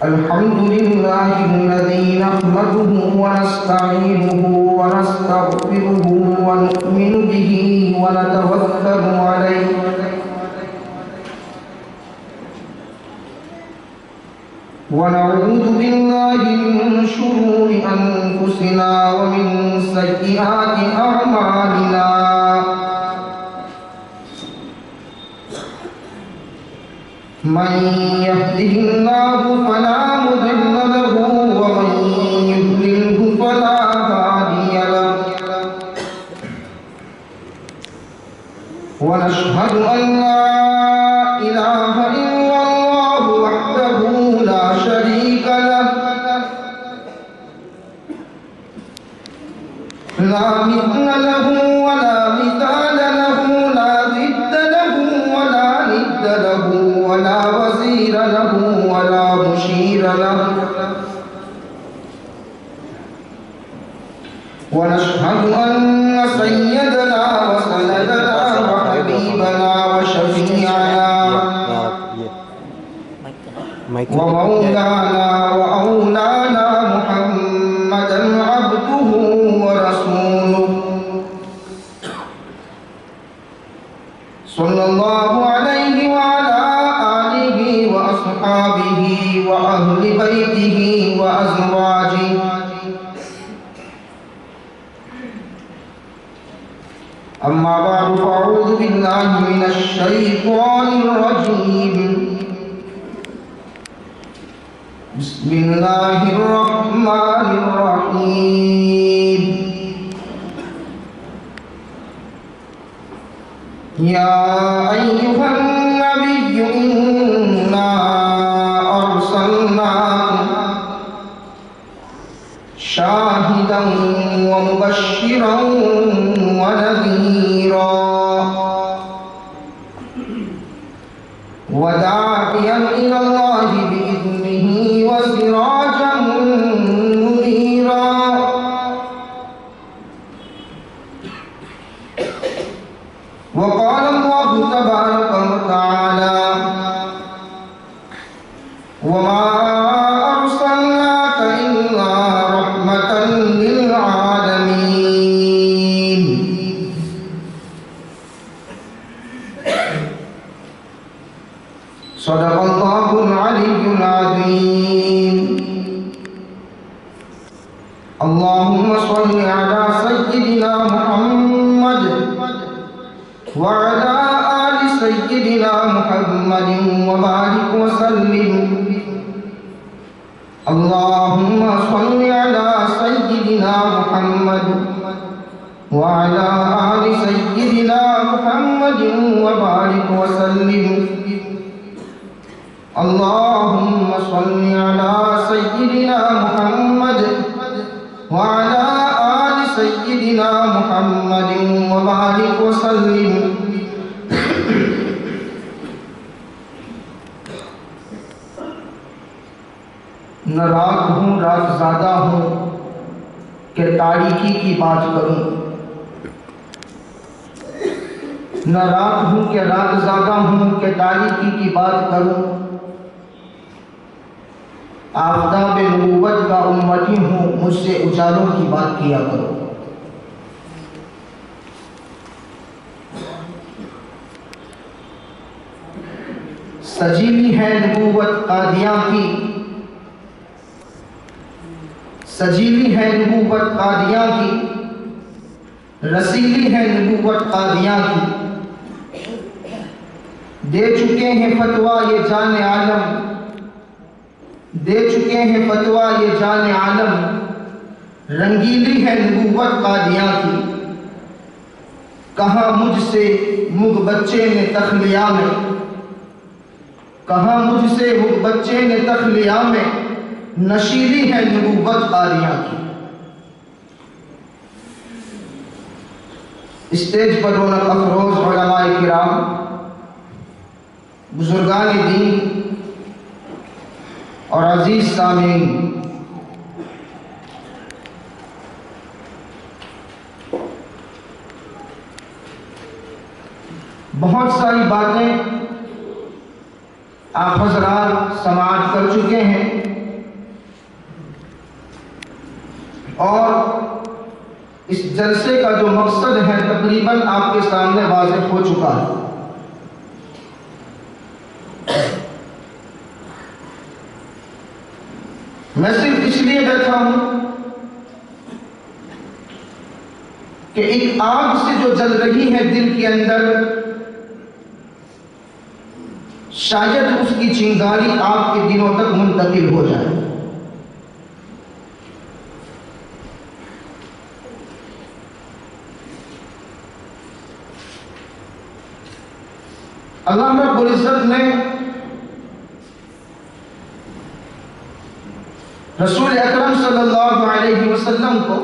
الحمد لله الذي نحمده ونستعينه ونستغفره ونؤمن به ونتوكل عليه ونعوذ بالله من شرور أنفسنا ومن سيئات أعمالنا من يهده الله فلا مضل له ومن يضلله فلا هادي له ونشهد أن لا إله إلا الله وحده لا شريك له لا مثل له ولا مثال له لا ضد له ولا ند له ولا وزير له ولا مشير له ونشهد أن سيدنا وسندنا وحبيبنا وشفيعنا ومولانا وأولانا محمدا عبده ورسوله صلى الله عليه وعلى آله وأصحابه وأهل بيته وأزواجه أما بعد فأعوذ بالله من الشيطان الرجيم بسم الله الرحمن الرحيم يا أيها النبي إنا أرسلناك شاهدا ومبشرا ونذيرا وداعيا إلى الله بإذنه وسراجا منيرا وقال الله تبارك وتعالى وما أرسلناك إلا رحمة للعالمين صدق الله العلي العظيم اللهم صل على سيدنا محمد وعلى آل سيدنا محمد وبارك وسلم اللهم صل على سيدنا محمد وعلى آل سيدنا محمد وبارك وسلم اللهم صل على سيدنا محمد وعلى آل سيدنا محمد وبارك وسلم نہ رات ہوں رات زادہ ہوں کہ تاریکی کی بات کروں نہ رات ہوں کہ رات زادہ ہوں کہ تاریکی کی بات کروں آفتاب نبوت کا امتی ہوں مجھ سے اجالوں کی بات کیا کرو سجیلی ہے نبوت قادیاں کی سجیلی ہے نبوت قادیاں کی رسیلی ہے نبوت قادیاں کی دے چکے ہیں فتویٰ یہ جان عالم دے چکے ہیں فتویٰ یہ جان عالم رنگیلی ہے نبوت قادیاں کی کہاں مجھ سے مغ بچے نے تخلیہ میں کہاں مجھ سے مغ بچے نے تخلیہ میں نشیلی ہے نبوت قادیاں کی اسٹیج پر رونق افروز علماء کرام بزرگان دین اور عزیز سامعین بہت ساری باتیں آپ حضرات سماعت کر چکے ہیں. اور اس جلسے کا جو مقصد ہے تقریباً آپ کے سامنے واضح ہو چکا ہے۔ میں صرف اس لیے بیٹھا ہوں کہ ایک آگ سے جو جل رہی ہے دل کے اندر، شاید اس کی چنگاری آپ کے دلوں تک منتقل ہو جائے۔ اللہ رب العزت نے رسول اکرم صلی اللہ علیہ وسلم کو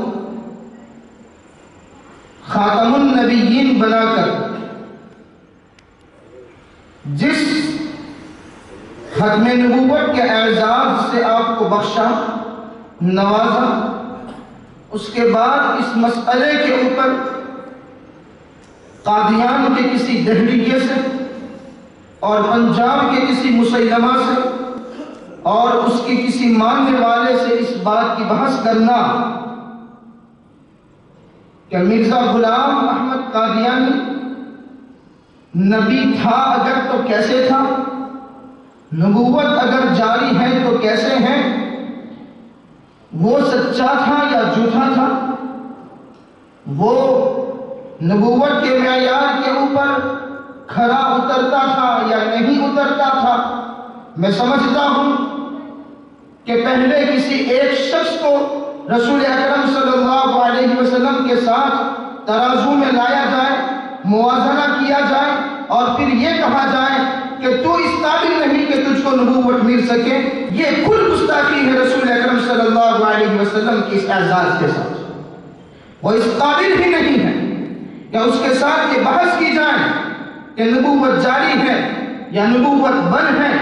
خاتم النبیین بنا کر جس ختم نبوت کے اعزاز سے آپ کو بخشا، نوازا، اس کے بعد اس مسئلے کے اوپر قادیان کے کسی دہلیے سے اور پنجاب کے کسی مسلمہ سے اور اس کی کسی ماننے والے سے اس بات کی بحث کرنا کہ مرزا غلام احمد قادیانی نبی تھا اگر تو کیسے تھا، نبوت اگر جاری ہے تو کیسے ہیں، وہ سچا تھا یا جھوٹا تھا، وہ نبوت کے معیار کے اوپر کھرا اترتا تھا یا نہیں اترتا تھا۔ میں سمجھتا ہوں کہ پہلے کسی ایک شخص کو رسول اکرم صلی اللہ علیہ وسلم کے ساتھ ترازو میں لایا جائے، موازنہ کیا جائے اور پھر یہ کہا جائے کہ تو اس قابل نہیں کہ تجھ کو نبوت مل سکے، یہ کل گستاخی ہے رسول اکرم صلی اللہ علیہ وسلم کی اس اعزاز کے ساتھ۔ وہ اس قابل ہی نہیں ہے کہ اس کے ساتھ یہ بحث کی جائے کہ نبوت جاری ہے یا نبوت بن ہے،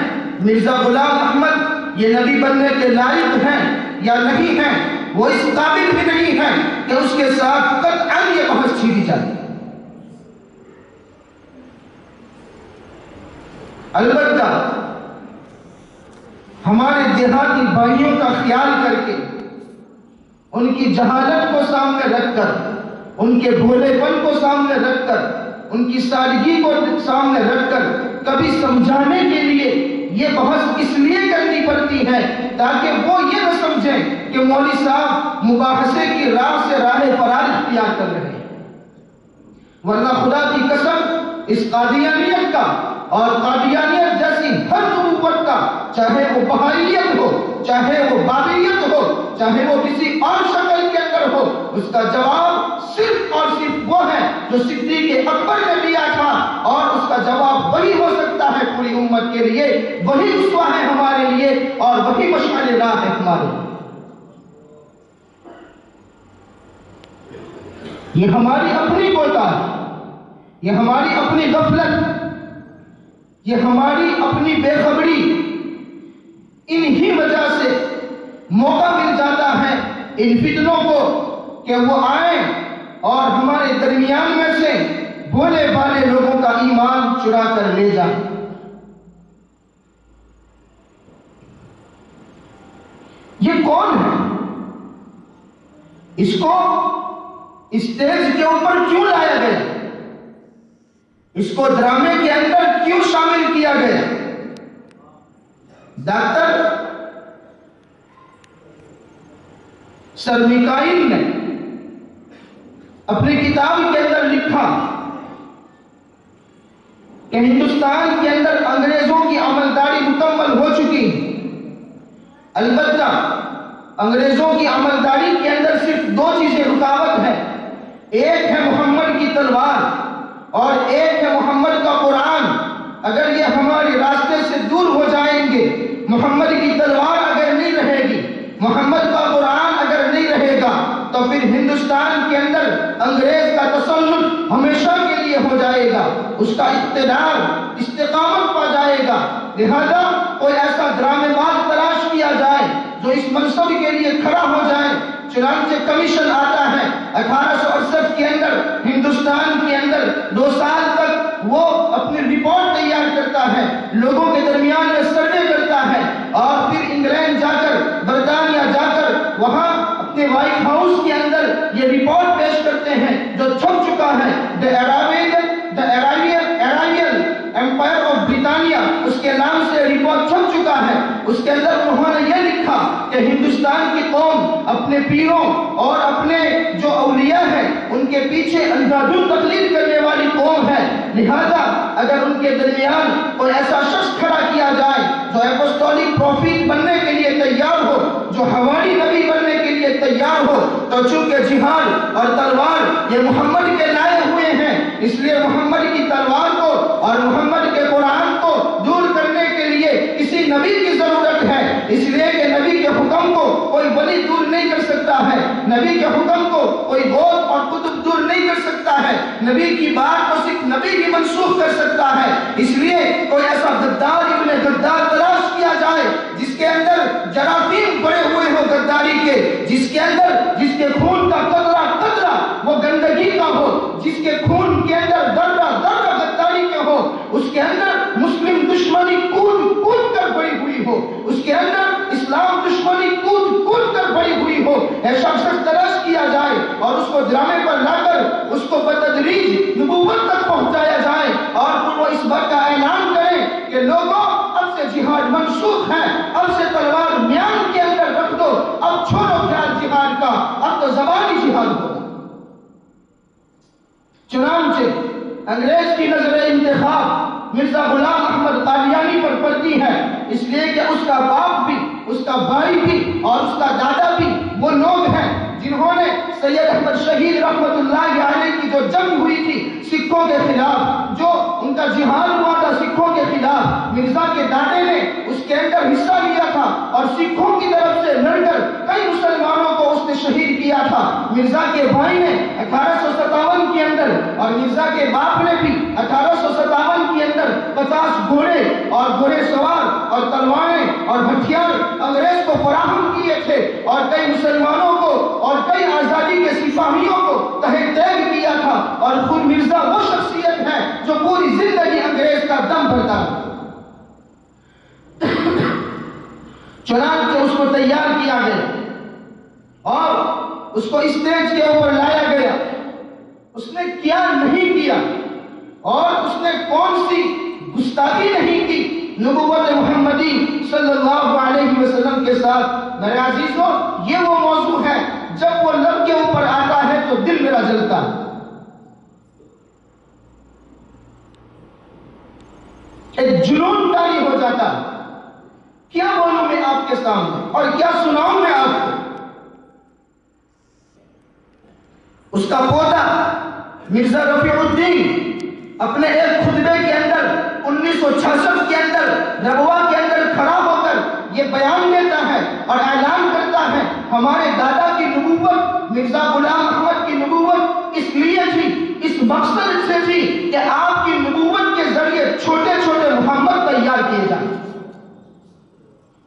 مرزا غلام احمد یہ نبی بننے کے لائق ہیں یا نہیں ہیں۔ وہ اس قابل بھی نہیں ہے کہ اس کے ساتھ قطعاً یہ بحث چھیڑی جائے۔ البتہ ہمارے دیہاتی بھائیوں کا خیال کر کے، ان کی جہالت کو سامنے رکھ کر، ان کے بھولے پن کو سامنے رکھ کر، ان کی سادگی کو سامنے رکھ کر کبھی سمجھانے کے لیے یہ بحث اس لیے کرنی پڑتی ہے تاکہ وہ یہ نہ سمجھیں کہ مولوی صاحب مباحثے کی راہ سے راہ فرار اختیار کر رہے ہیں، ورنہ خدا کی قسم اس قادیانیت کا اور قادیانیت جیسی ہر نبوت کا، چاہے وہ بہائیت ہو، چاہے وہ بابیت ہو، چاہے وہ کسی اور شکل کے اندر ہو، اس کا جواب صرف اور صرف وہ ہے جو صدیق اکبر نے دیا تھا، اور اس کا جواب وہی ہو سکتا ہے پوری امت کے لیے، وہی اسوہ ہے ہمارے لیے اور وہی مشعل راہ ہے ہمارے لیے۔ یہ ہماری اپنی کوتاہی، یہ ہماری اپنی غفلت، یہ ہماری اپنی بے خبری، انہی وجہ سے موقع مل جاتا ہے ان فتنوں کو کہ وہ آئیں اور ہمارے درمیان میں سے بھولے بھالے لوگوں کا ایمان چرا کر لے جائیں۔ یہ کون ہے؟ اس کو اسٹیج کے اوپر کیوں لایا گیا؟ اس کو ڈرامے کے اندر کیوں شامل کیا گیا؟ ڈاکٹر سر میکائیل نے اپنی کتاب کے اندر لکھا کہ ہندوستان کے اندر انگریزوں کی عملداری مکمل ہو چکی، البتہ انگریزوں کی عملداری کے اندر صرف دو چیزیں رکاوٹ ہے، ایک ہے محمد کی تلوار اور ایک ہے محمد کا قرآن۔ اگر یہ ہمارے راستے سے دور ہو جائیں گے، محمد کی تلوار اگر نہیں رہے گی، محمد کا قرآن اگر نہیں رہے گا، تو پھر ہندوستان کے اندر انگریز کا تسلط ہمیشہ کے لیے ہو جائے گا، اس کا اقتدار استقامت پا جائے گا۔ لہذا کوئی ایسا ڈرامے باز تلاش کیا جائے جو اس منصب کے لیے کھڑا ہو جائے۔ چنانچہ کمیشن آتا ہے 1868 کے اندر، ہندوستان کے اندر 2 سال تک وہ اپنی رپورٹ تیار کرتا ہے، لوگوں کے درمیان میں سروے کرتا ہے، اور پھر انگلینڈ جا کر، برطانیہ جا کر، وہاں اپنے وائٹ ہاؤس اس کے اندر انہوں نے یہ لکھا کہ ہندوستان کی قوم اپنے پیروں اور اپنے جو اولیاء ہیں ان کے پیچھے اندھادھند تقلید کرنے والی قوم ہے، لہذا اگر ان کے درمیان کوئی ایسا شخص کھڑا کیا جائے جو اپوسٹولک پروفیٹ بننے کے لیے تیار ہو، جو حواری نبی بننے کے لیے تیار ہو، تو چونکہ جہاد اور تلوار یہ محمد کے لائے ہوئے ہیں، اس لیے محمد کی تلوار کو اور محمد کے قرآن کو دور کرنے کے لیے کسی نبی کی ضرورت ہے، اس لیے کہ نبی کے حکم کو کوئی ولی دور نہیں کر سکتا ہے، نبی کے حکم کو کوئی غوث اور قطب دور نہیں کر سکتا ہے، نبی کی بات کو صرف نبی ہی منسوخ کر سکتا ہے، اس لیے کوئی ایسا غدار ابن غدار تلاش کیا جائے جس کے اندر جراثیم پڑے ہوئے ہو غداری کے، جس کے اندر جس کے خون کا قطرہ قطرہ وہ گندگی کا ہو، جس کے خون کے اندر ذرہ ذرہ غداری کے ہو، اس کے اندر مسلم دشمنی کود کود کر بڑی ہوئی ہو، اس کے اندر اسلام دشمنی کود کود کر بڑی ہوئی ہو، ایسا شخص تلاش کیا جائے اور اس کو ڈرامے پر لا کر اس کو بتدریج نبوت تک پہنچایا جائے اور پھر وہ اس بات کا اعلان کریں کہ لوگوں اب سے جہاد منسوخ ہے، اب سے تلوار میان کے اندر رکھ دو، اب چھوڑو خیال جہاد کا، اب تو زبانی جہاد ہوگا۔ چنانچہ انگریز کی نظر انتخاب مرزا غلام احمد قادیانی پر پڑتی ہے، اس لیے کہ اس کا باپ بھی، اس کا بھائی بھی اور اس کا دادا بھی وہ لوگ ہیں جنہوں نے سید احمد شہید رحمت اللہ علیہ کی جو جنگ ہوئی تھی سکھوں کے خلاف، جو ان کا جہاد ہوا تھا سکھوں کے خلاف، مرزا کے دادے نے اس کے اندر حصہ لیا تھا اور سکھوں کی طرف سے لڑ کر کئی مسلمانوں کو اس نے شہید کیا تھا۔ مرزا کے بھائی نے 1857 کے اندر اور مرزا کے باپ نے بھی 1857 کے اندر 50 گھوڑے اور گھوڑے سوار اور تلواریں اور ہتھیار انگریز کو فراہم کیے تھے اور کئی مسلمانوں کو اور کئی آزادی کے سپاہیوں کو تہہ تیگ کیا تھا، اور خود مرزا وہ شخصیت ہے جو پوری زندگی انگریز کا دم بھرتا ہے۔ چنانچہ اس کو تیار کیا گیا اور اس کو اسٹیج کے اوپر لایا گیا، اس نے کیا نہیں کیا اور اس نے کون سی گستاخی نہیں کی نبوت محمدی صلی اللہ علیہ وسلم کے ساتھ۔ میرے عزیزوں، یہ وہ موضوع ہے جب وہ لب کے اوپر آتا ہے تو دل میرا جلتا ہے۔ ایک جنون طاری ہو جاتا ہے، کیا بولوں میں آپ کے سامنے اور کیا سناؤں میں آپ کو۔ اس کا پوتا مرزا رفیع الدین اپنے ایک خطبے کے اندر 1966 کے اندر ربوہ کے اندر کھڑا ہو کر یہ بیان دیتا ہے اور اعلان کرتا ہے ہمارے دادا کی نبوت، مرزا غلام احمد کی نبوت اس لیے تھی، اس مقصد سے تھی کہ آپ کی نبوت کے ذریعے چھوٹے چھوٹے محمد تیار کیے جائیں۔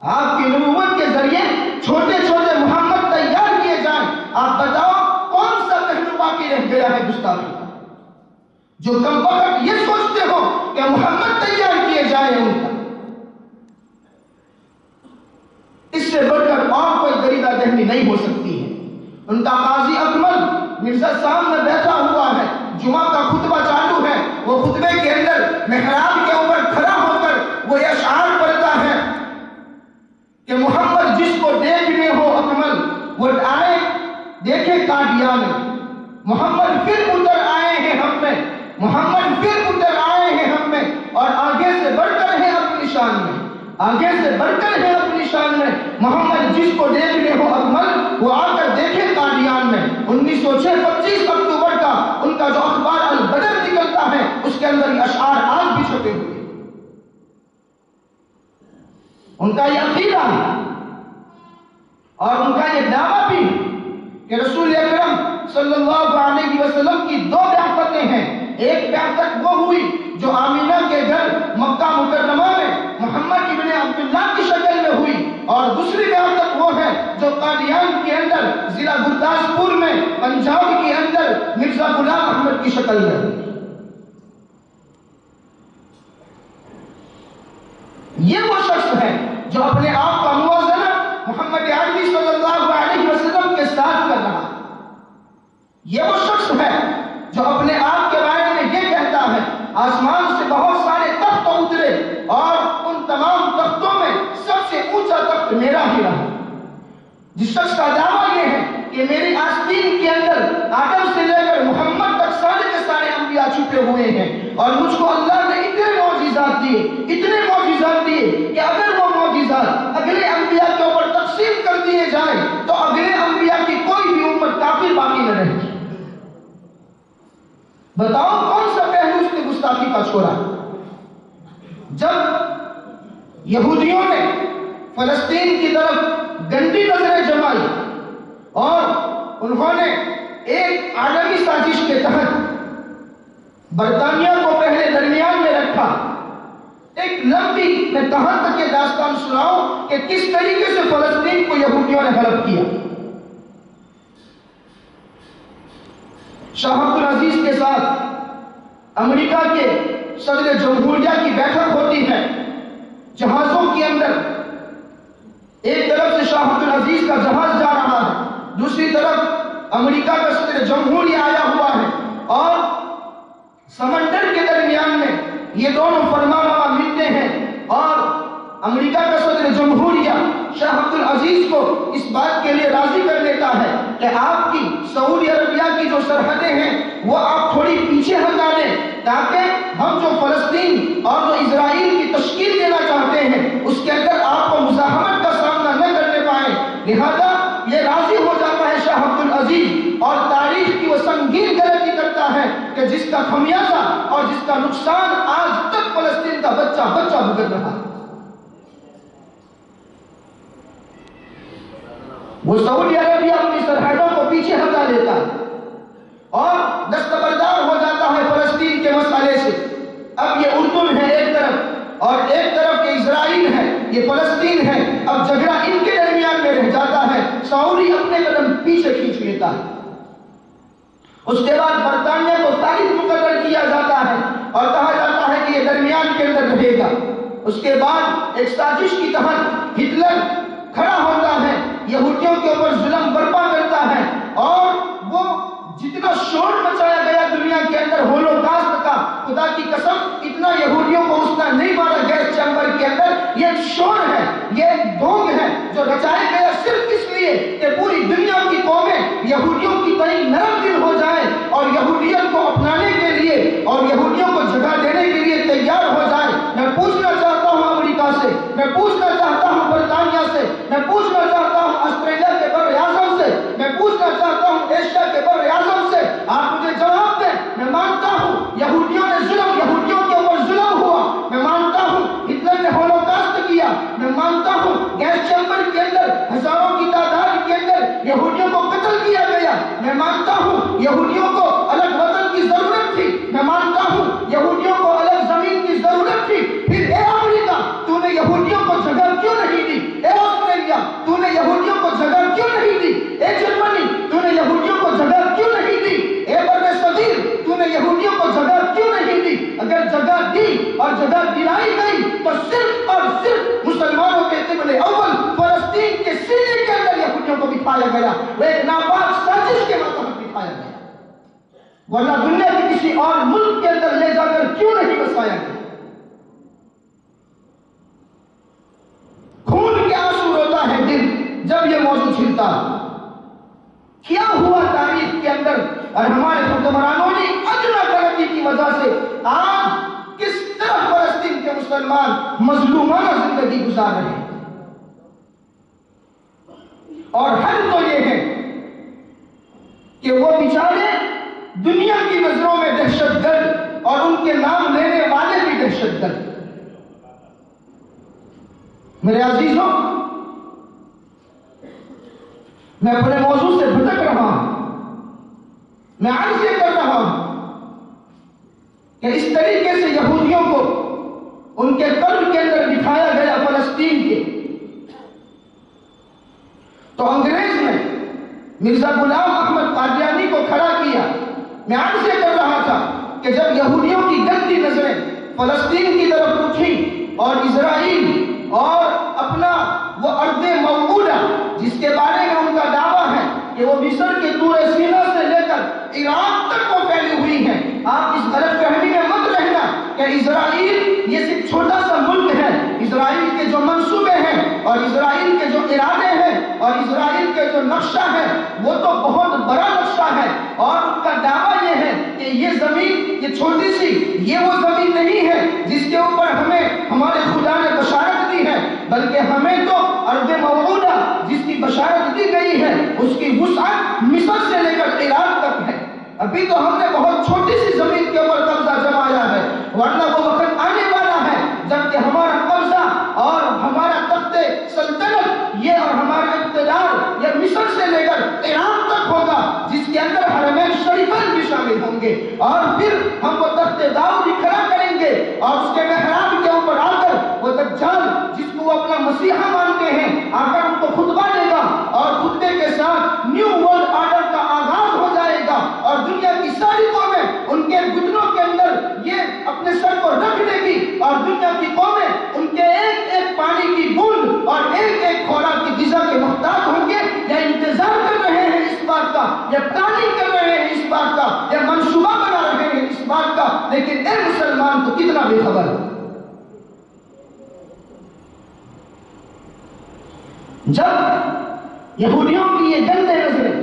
آپ کی نبوت کے ذریعے چھوٹے چھوٹے محمد تیار کیے جائیں۔ آپ بتاؤ کون سا پہلو باقی رہ گیا ہے گستاخی کا، جو کم وقت یہ سوچتے ہو کہ محمد تیار کیے جائیں ان کا۔ اس سے بڑھ کر اور کوئی دریدہ دہنی نہیں ہو سکتی ہے۔ ان کا قاضی اکمل مرزا سامنے بیٹھا ہوا ہے، جمعہ کا خطبہ چالو ہے، وہ خطبے کے اندر محراب کے اوپر کھڑا ہو کر وہ یہ اشعار پڑھتا ہے کہ محمد جس کو دیکھنے ہو اکمل وہ آئے دیکھے قادیان میں، محمد پھر اتر آئے ہیں ہم میں، محمد پھر اتر آئے ہیں ہم میں، اور آگے سے بڑھ کر ہے اپنی شان میں، آگے سے بڑھ کر ہے اپنی شان میں، محمد جس کو دیکھنے ہو اکمل وہ آ کر دیکھے قادیان میں۔ 1906 25 اکتوبر کا ان کا جو اخبار البدر نکلتا ہے اس کے اندر یہ اشعار آج بھی چھپے ہوئے ہیں۔ ان کا یہ عقیدہ ہے اور ان کا یہ دعویٰ بھی کہ رسول اکرم صلی اللہ علیہ وسلم کی 2 بعثتیں ہیں۔ ایک بعثت وہ ہوئی جو آمینہ کے گھر مکہ مکرمہ میں محمد ابن عبداللہ کی شکل میں ہوئی، اور دوسری بعثت وہ ہے جو قادیان کے اندر ضلع گرداسپور میں پنجاب کے اندر مرزا غلام احمد کی شکل میں ہوئی۔ یہ وہ شخص ہے جو اپنے آپ کا موازنہ محمد عربی صلی اللہ علیہ وسلم کے ساتھ کر رہا ہے۔ یہ وہ شخص ہے جو اپنے آپ کے بارے میں یہ کہتا ہے آسمان سے بہت سارے تخت اترے اور ان تمام تختوں میں سب سے وقت میرا ہی رہا، جس شخص کا دعویٰ یہ ہے کہ میری آستین کے اندر آدم سے لے کر محمد تک سارے کے سارے انبیاء چھپے ہوئے ہیں، اور مجھ کو اللہ نے اتنے معجزات دیے، اتنے معجزات دیے کہ اگر وہ معجزات اگلے انبیاء کے اوپر تقسیم کر دیے جائیں تو اگلے انبیاء کی کوئی بھی امت کافر باقی نہ رہے گی۔ بتاؤ کون سا پہلو اس نے گستاخی کا چھوڑا؟ جب یہودیوں نے فلسطین کی طرف گندی نظریں جمائی اور انہوں نے ایک عالمی سازش کے تحت برطانیہ کو پہلے درمیان میں رکھا، ایک لمبی، میں کہاں تک یہ داستان سناؤں کہ کس طریقے سے فلسطین کو یہودیوں نے ہڑپ کیا۔ شاہ عبد العزیز کے ساتھ امریکہ کے صدر جمہوریہ کی بیٹھک ہوتی ہے جہازوں کے اندر، ایک طرف سے شاہ عبد العزیز کا جہاز جا رہا ہے، دوسری طرف امریکہ کا صدر جمہوریہ آیا ہوا ہے، اور سمندر کے درمیان میں یہ دونوں فرمانروا ملتے ہیں، اور امریکہ کا صدر جمہوریہ شاہ عبد العزیز کو اس بات کے لیے راضی کر لیتا ہے کہ آپ کی سعودی عربیہ کی جو سرحدیں ہیں وہ آپ تھوڑی پیچھے ہٹا دیں، تاکہ ہم جو فلسطین اور جو اسرائیل کی تشکیل دینا چاہتے ہیں اس کے اندر آپ کو مزاحمت کا سامنا نہ کرنے پائیں۔ لہذا یہ راضی ہو جاتا ہے شاہ عبد العزیز، اور تاریخ کی وہ سنگین غلطی کرتا ہے کہ جس کا خمیازہ اور جس کا نقصان آج تک فلسطین کا بچہ بھگت رہا ہے۔ وہ سعودی عربیہ اپنی سرحدوں کو پیچھے ہٹا لیتا ہے اور دستبردار ہو جاتا ہے فلسطین کے مسئلے سے۔ اب یہ اردن ہے ایک طرف اور ایک طرف کے اسرائیل ہے، یہ فلسطین ہے، اب جھگڑا ان کے درمیان میں رہ جاتا ہے، سعودی اپنے قدم پیچھے کھینچ لیتا ہے۔ اس کے بعد برطانیہ کو ثالث مقرر کیا جاتا ہے اور کہا جاتا ہے کہ یہ درمیان کے اندر رہے گا۔ اس کے بعد ایک سازش کی تحت ہٹلر کھڑا ہوتا ہے، یہودیوں کے اوپر ظلم برپا کرتا ہے، اور وہ جتنا شور مچایا گیا دنیا کے اندر ہولوکاسٹ کا، خدا کی قسم اتنا یہودیوں کو اس نے نہیں مارا گیس چیمبر کے اندر۔ یہ شور ہے، یہ ڈھونگ ہے جو رچایا گیا صرف اس لیے کہ پوری دنیا کی قومیں یہودیوں کی طرح نرم دل ہو جائیں اور یہودیت کو اپنانے کے لیے اور یہودیوں کو جگہ دینے کے لیے تیار ہو جائیں۔ میں پوچھنا چاہتا ہوں امریکہ سے، میں پوچھنا چاہتا ہوں برطانیہ سے، میں پوچھنا چاہتا ہوں آسٹریلیا کے بر اعظم سے، میں پوچھنا چاہتا ہوں ایشیا کے بر اعظم سے، آپ مجھے جواب دیں۔ میں مانتا ہوں یہودیوں نے ظلم، یہودیوں کے اوپر ظلم ہوا، میں مانتا ہوں ہٹلر نے ہولوکاسٹ کیا، میں مانتا ہوں گیس چیمبر کے اندر ہزاروں کی تعداد کے اندر یہودیوں کو قتل کیا گیا، میں مانتا ہوں یہودیوں کو الگ وطن کی ضرورت تھی، میں مانتا ہوں یہودیوں کو الگ زمین کی ضرورت تھی، پھر اے امریکہ تو نے یہودیوں کو جگہ کیوں نہیں دی؟ اے آسٹریلیا تو نے یہودیوں کو جگہ کیوں نہیں دی؟ اے جرمنی تو نے یہودیوں کو جگہ کیوں نہیں دی؟ اے بر صغیر تو نے یہودیوں کو جگہ کیوں نہیں دی؟ اگر جگہ دی اور جگہ دلائی گئی تو صرف اور صرف مسلمانوں کے قبلے اول فلسطین کے سینے کے اندر یہودیوں کو بٹھایا گیا، وہ ایک ناپاک سازش کے مطابق بٹھایا گیا، ورنہ دنیا کے کسی اور ملک کے اندر لے جا کر کیوں نہیں بسایا گیا؟ خون کے آنسو روتا ہے دل جب یہ موضوع چھلتا ہے۔ کیا ہوا تاریخ کے اندر اور ہمارے حکمرانوں نے ادنا غلطی کی وجہ سے آج کس طرح فلسطین کے مسلمان مظلومانہ زندگی گزار رہے ہیں۔ اور حل تو یہ ہے کہ وہ بیچارے دنیا کی نظروں میں دہشت گرد اور ان کے نام لینے والے بھی دہشت گرد۔ میرے عزیزوں، میں اپنے موضوع سے بھٹک رہا ہوں، میں عرض یہ کر رہا ہوں کہ اس طریقے سے یہودیوں کو ان کے قلب کے اندر بٹھایا گیا فلسطین کے، تو انگریز نے مرزا غلام احمد قادیانی کو کھڑا کیا۔ میں عرض یہ کر رہا تھا کہ جب یہودیوں کی گندی نظریں فلسطین کی طرف اٹھی اور اسرائیل اور اپنا وہ ارض موعودہ جس کے بارے میں ان کا دعویٰ ہے کہ وہ مصر کے طور سینا سے لے کر عراق تک وہ پھیلی ہوئی ہیں، آپ اس غلط فہمی میں مت رہنا کہ اسرائیل یہ صرف چھوٹا سا ملک ہے۔ اسرائیل کے جو منصوبے ہیں اور اسرائیل کے ارادے ہیں اور اسرائیل کے جو نقشہ ہے وہ تو بہت بڑا نقشہ ہے، اور ان کا دعویٰ یہ ہے کہ یہ زمین، یہ چھوٹی سی، یہ وہ زمین نہیں ہے جس کے اوپر ہمیں ہمارے خدا نے بشارت دی ہے، بلکہ ہمیں تو ارض موعودہ جس کی بشارت دی گئی ہے اس کی وسعت مصر سے لے کر عراق تک ہے۔ ابھی تو ہم نے بہت چھوٹی سی زمین کے اوپر قبضہ جمایا ہے، ورنہ وہ وقت آنے والا ہے جبکہ ہمارا قبضہ اور ہمارا تخت سلطنت یہ اور ہمارا اقتدار یہ مصر سے لے کر عراق تک ہوگا، جس کے اندر حرمین شریفین بھی شامل ہوں گے، اور پھر ہم وہ تخت داؤد کھڑا کریں گے اور اس کے محراب کے اوپر آ کر وہ دجال جس کو وہ اپنا مسیحا مانتے ہیں آ کر ان کو خطبہ دے گا، اور خطبے کے ساتھ نیو ورلڈ آرڈر کا آغاز ہو جائے گا، اور دنیا کی ساری قومیں ان کے گھٹنوں کے اندر یہ اپنے سر کو رکھ دے گی، اور دنیا کی قومیں ان کے ایک ایک پانی کی بوند اور ایک ایک خوراک کی غذا کے محتاج ہوں گے، یا انتظار کر رہے ہیں اس بات کا، یا پلاننگ کر رہے ہیں اس بات کا، یا منصوبہ بنا رہے ہیں اس بات کا۔ لیکن اے مسلمان تو کتنا بے خبر ہے۔ جب یہودیوں کی یہ گندے نظریں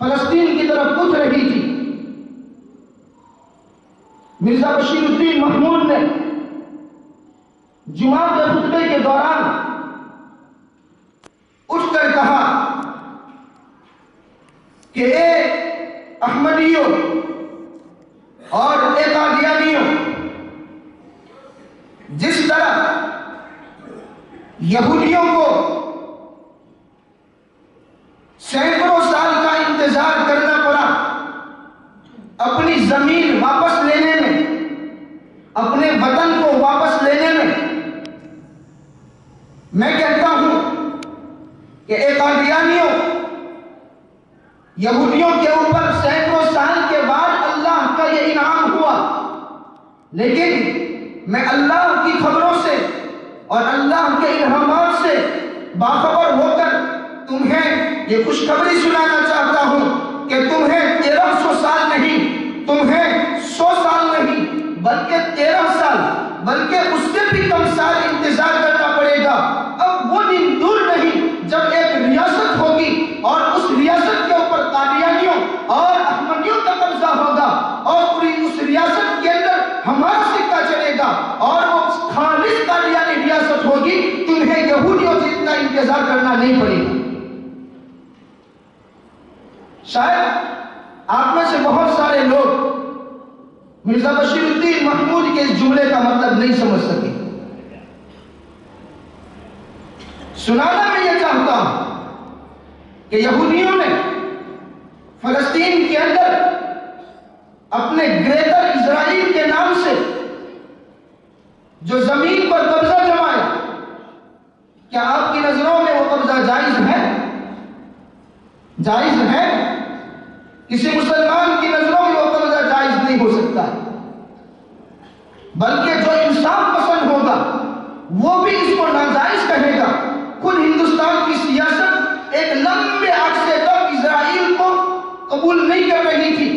فلسطین کی طرف اٹھ رہی تھی، مرزا بشیر الدین محمود نے جمعہ کے خطبے کے دوران اٹھ کر کہا کہ اے احمدیوں اور اے قادیانیوں، جس طرح یہودیوں کو سینکڑوں سال کا انتظار کرنا پڑا اپنی زمین واپس لینے میں، اپنے وطن کو واپس لینے میں کہتا ہوں کہ اے قادیانیوں، یہودیوں کے اوپر سینکڑوں سال کے بعد اللہ کا یہ انعام ہوا، لیکن میں اللہ کی خبروں سے اور اللہ کے الہامات سے باخبر ہو کر تمہیں یہ خوشخبری سنانا چاہتا ہوں کہ تمہیں 1300 سال نہیں، تمہیں 100 سال نہیں، بلکہ 13 سال، بلکہ اس سے بھی کم سال انتظار کرنا پڑے گا۔ اب وہ دن دور نہیں جب ایک ریاست ہوگی اور اس ریاست کے اوپر قادیانیوں اور احمدیوں کا قبضہ ہوگا، اور پوری اس ریاست کے اندر ہمارا سکہ چلے گا، اور وہ خالص قادیانی ریاست ہوگی، تمہیں یہودیوں سے اتنا انتظار کرنا نہیں پڑے گا۔ شاید آپ میں سے بہت سارے لوگ مرزا بشیر الدین محمود کے اس جملے کا مطلب نہیں سمجھ سکے۔ سنانا میں یہ چاہتا ہوں کہ یہودیوں نے فلسطین کے اندر اپنے گریٹر اسرائیل کے نام سے جو زمین پر قبضہ جمایا، کیا آپ کی نظروں میں وہ قبضہ جائز ہے؟ جائز ہے؟ کسی مسلمان کی نظروں میں وہ قبضہ جائز نہیں ہو سکتا ہے، بلکہ جو انصاف پسند ہوگا وہ بھی اس کو ناجائز کہے گا۔ خود ہندوستان کی سیاست ایک لمبے عرصے تک اسرائیل کو قبول نہیں کر رہی تھی،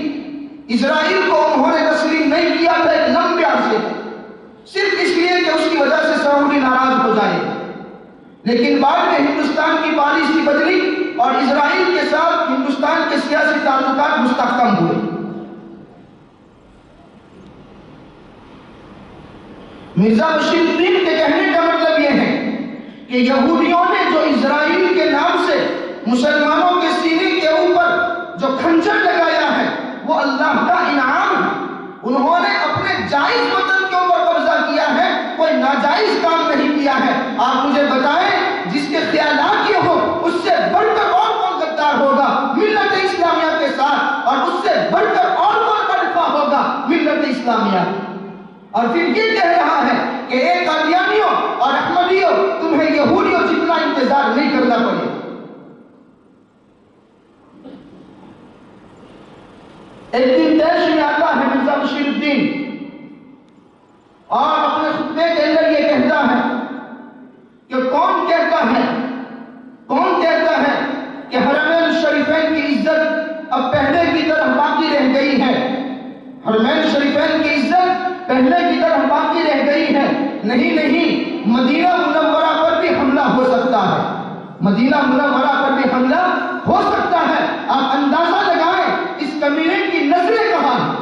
اسرائیل کو انہوں نے تسلیم نہیں کیا تھا ایک لمبے عرصے تک، صرف اس لیے کہ اس کی وجہ سے سعودی ناراض ہو جائے، لیکن بعد میں ہندوستان کی پالیسی بدلی اور اسرائیل کے ساتھ ہندوستان کے سیاسی تعلقات مستحکم ہوئے۔ مرزا بشیر الدین کے کہنے کا مطلب یہ ہے کہ یہودیوں نے جو اسرائیل کے نام سے مسلمانوں کے سینے کے اوپر جو کھنجر لگایا ہے وہ اللہ کا انعام ہے۔ انہوں نے اپنے جائز وطن کے اوپر قبضہ کیا ہے، کوئی ناجائز کام نہیں کیا ہے۔ آپ مجھے بتائیں جس کے خیالات یہ ہو اس سے بڑھ کر اور کون غدار ہوگا ملت اسلامیہ کے ساتھ، اور اس سے بڑھ کر اور کون بدفع ہوگا ملت اسلامیہ۔ اور پھر یہ کہہ رہا ہے کہ اے قادیانیوں اور احمدیوں، تمہیں یہودیوں جتنا انتظار نہیں کرنا پڑے۔ ایک دن دیش میں آتا ہے مرزا بشیر الدین اور اپنے خطبے کے اندر یہ کہتا ہے کہ کون کہتا ہے کہ حرمین شریفین کی عزت اب پہلے کی طرح باقی رہ گئی ہے، حرمین شریفین کی عزت پہلے کی طرح باقی رہ گئی ہے۔ نہیں، مدینہ منورہ پر بھی حملہ حملہ ہو سکتا ہے، مدینہ منورہ پر بھی حملہ ہو سکتا ہے۔ آپ اندازہ لگائیں اس کمینے کی نظریں کہاں ہیں،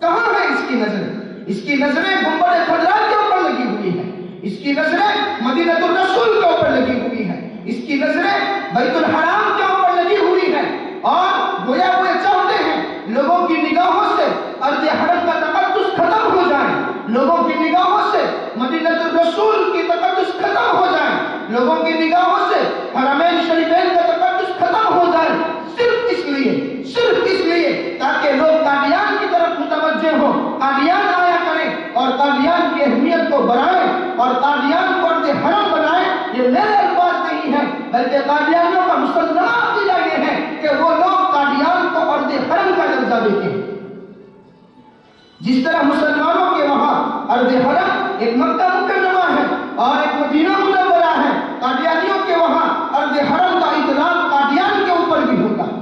کہاں ہیں اس کی نظریں؟ اس کی نظریں گنبد خضرا کے اوپر لگی ہوئی ہیں، اس کی نظریں مدینہ الرسول کے اوپر لگی ہوئی ہیں، اس کی نظریں بیت الحرام کے اوپر لگی ہوئی ہیں، اور گویا وہ چاہتے ہیں لوگوں کی نگاہوں سے ارض حرم کا تقدس ختم ہو جائے، لوگوں کی نگاہوں سے مدینہ الرسول کی تقدس ختم ہو جائے، لوگوں کی نگاہوں سے حرمین شریفین کا تقدس ختم ہو جائے، صرف اس لیے تاکہ لوگ قادیان کی طرف متوجہ ہوں، قادیان آیا کریں اور قادیان کی اہمیت کو بڑھائیں اور قادیان کو ارض حرم بنائیں۔ یہ میرے الفاظ نہیں ہیں، بلکہ قادیانیوں کا مسلمہ عقیدہ یہ ہے کہ وہ لوگ قادیان کو ارض حرم کا درجہ دیتے ہیں۔ جس طرح مسلمانوں کے وہاں ارض حرم ایک مکہ مکرمہ ہے اور ایک مدینہ منورہ ہے، قادیانیوں کے وہاں ارض حرم کا اطلاق قادیان کے اوپر بھی ہوتا ہے۔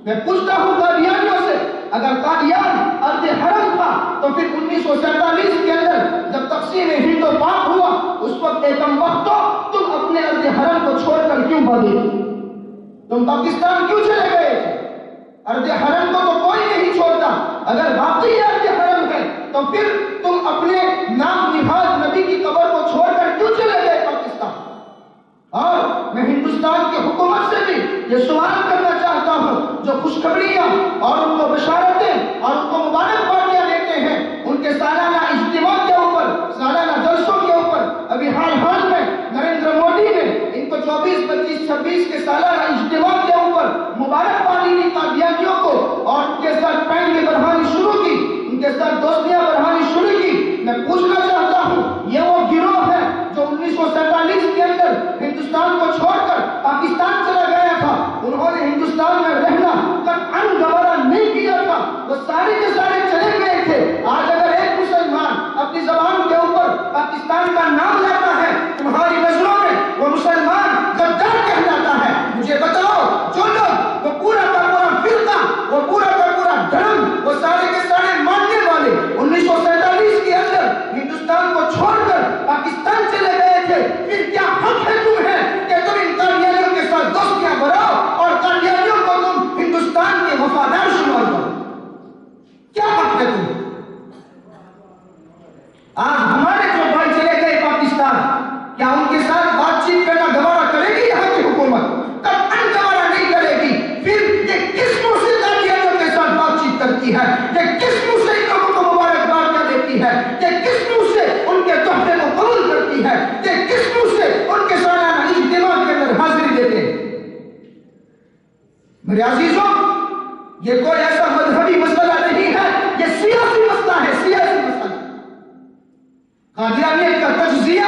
میں پوچھتا ہوں قادیانیوں سے، اگر قادیان ارض حرم تھا تو پھر 1947 کے اندر جب تقسیم ہند و پاک ہوا، اس وقت ایکم وقت تم اپنے ارض حرم کو چھوڑ کر کیوں بھاگے تھے؟ تم پاکستان کیوں چلے گئے تھے؟ ارض حرم کو تو کوئی نہیں چھوڑتا، اگر واقعی ارض حرم ہے تو پھر تم اپنے نام نہاد نبی کی قبر کو چھوڑ کر کیوں چلے گئے پاکستان؟ اور میں ہندوستان کی حکومت سے بھی یہ سوال کرنا چاہتا ہوں، جو خوشخبریاں اور ان کو بشارتیں اور ان کو مبارکبادیاں دیتے ہیں، ان کے سالانہ اجتماع کے اوپر، سالانہ جلسوں کے اوپر، ابھی حال میں نریندر مودی نے ان کو 24، 25، 26 کے سالانہ اجتماع کے اوپر مبارکبادی دی قادیانیوں کو اور ان کے ساتھ پینڈلی بڑھانی شروع کی، ان کے ساتھ دوستیاں بڑھانی شروع کی۔ میں پوچھنا چاہتا ہوں، یہ وہ گروہ ہے جو 1947 کے اندر ہندوستان کو چھوڑ کر پاکستان چلا گیا تھا، انہوں نے ہندوستان میں رہنا قطعاً گوارا نہیں کیا تھا، وہ سارے کے سارے چلے گئے تھے۔ آج اگر ایک مسلمان اپنی زبان کے اوپر پاکستان کا نام لیتا ہے، تمہاری نظروں میں وہ مسلمان غدار کہلاتا ہے۔ مجھے بتاؤ، جو لوگ وہ پورا کا پورا فرقہ، وہ پورا کا پورا دھرم، وہ سارے کے سارے ماننے والے 1947 کے اندر ہندوستان کو چھوڑ کر پاکستان چلے گئے تھے، پھر کیا حق ہے تمہیں کہ تم ان قادیانیوں کے ساتھ دوستیاں بڑھاؤ اور قادیانیوں کو تم ہندوستان کے وفادار شمار کرو؟ کیا حق ہے تمہیں؟ آج ہمارے جو بھائی چلے گئے پاکستان، کیا ان کے ساتھ بات چیت کرنا گوارا کرے گی یہاں کی حکومت؟ قطعاً گوارا نہیں کرے گی۔ پھر یہ کس منہ سے قادیانیوں کے ساتھ بات چیت کرتی ہے؟ یہ کس منہ سے ان لوگوں کو مبارکباد دیتی ہے؟ یہ کس منہ سے ان کے تحفے کو قبول کرتی ہے؟ یہ کس منہ سے ان کے سالانہ اجتماع کے اندر حاضری دیتے ہیں؟ میرے عزیزوں، یہ کوئی ایسا مذہبی مسئلہ نہیں ہے، یہ سیاسی مسئلہ ہے، سیاسی مسئلہ۔ قادیانیت کا تجزیہ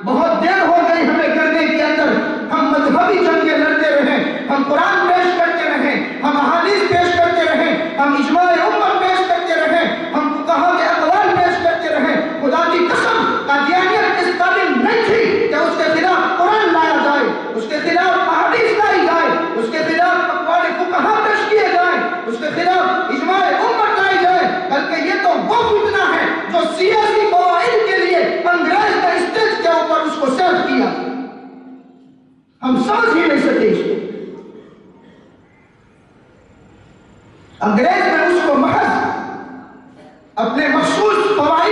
بہت دیر ہو گئی ہمیں کرنے کے اندر، ہم مذہبی جنگیں لڑتے رہے، ہم قرآن پیش کرتے رہے، ہم احادیث پیش کرتے رہے، ہم اجماع امت پیش کرتے رہے، ہم فقہا کے اقوال پیش کرتے رہے۔ خدا کی قسم، قادیانیت اس قابل نہیں تھی کہ اس کے خلاف قرآن لایا جائے، اس کے خلاف احادیث لائی جائے، اس کے خلاف اقوال فقہا پیش کیے جائیں، اس کے خلاف اجماع امت لائی جائے، بلکہ یہ تو وہ فتنہ ہے جو سیاسی فوائد کے لیے انگریز کا اسٹیج کے اوپر اس کو سیٹ کیا۔ ہم سمجھ ہی نہیں سکے اس کو۔ انگریز نے اس کو محض اپنے مخصوص فوائد